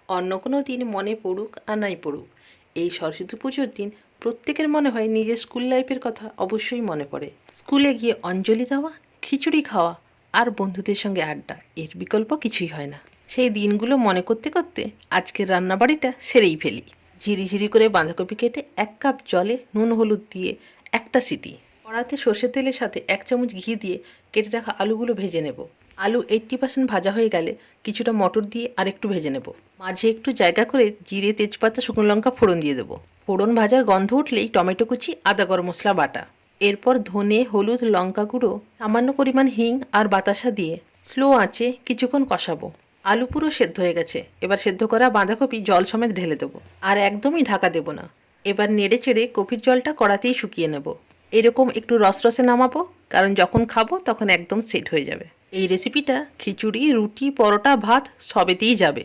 অন্য কোনো দিন মনে পড়ুক আর নাই পড়ুক, এই সরস্বতী পুজোর দিন প্রত্যেকের মনে হয় নিজের স্কুল লাইফের কথা অবশ্যই মনে পড়ে। স্কুলে গিয়ে অঞ্জলি দেওয়া, খিচুড়ি খাওয়া আর বন্ধুদের সঙ্গে আড্ডা, এর বিকল্প কিছুই হয় না। সেই দিনগুলো মনে করতে করতে আজকের রান্নাবাড়িটা সেরেই ফেলি। ঝিরিঝিরি করে বাঁধাকপি কেটে 1 কাপ জলে নুন হলুদ দিয়ে একটা সিটি, কড়াতে সর্ষের তেলের সাথে 1 চামচ ঘি দিয়ে কেটে রাখা আলুগুলো ভেজে নেব। আলু 80% ভাজা হয়ে গেলে কিছুটা মটর দিয়ে আর একটু ভেজে নেব। মাঝে একটু জায়গা করে জিরে, তেজপাতা, শুকনো লঙ্কা ফোড়ন দিয়ে দেবো। ফোড়ন ভাজার গন্ধ উঠলেই টমেটো কুচি, আদা, গরম মশলা বাটা, এরপর ধনে, হলুদ, লঙ্কা গুঁড়ো, সামান্য পরিমাণ হিং আর বাতাসা দিয়ে স্লো আঁচে কিছুক্ষণ কষাবো। আলু পুরো সেদ্ধ হয়ে গেছে, এবার সেদ্ধ করা বাঁধাকপি জল সমেত ঢেলে দেবো। আর একদমই ঢাকা দেবো না। এবার নেড়ে চেড়ে কপির জলটা কড়াতেই শুকিয়ে নেব। এরকম একটু রসরসে নামাবো, কারণ যখন খাবো তখন একদম সেট হয়ে যাবে। এই রেসিপিটা খিচুড়ি, রুটি, পরোটা, ভাত সবেতেই যাবে।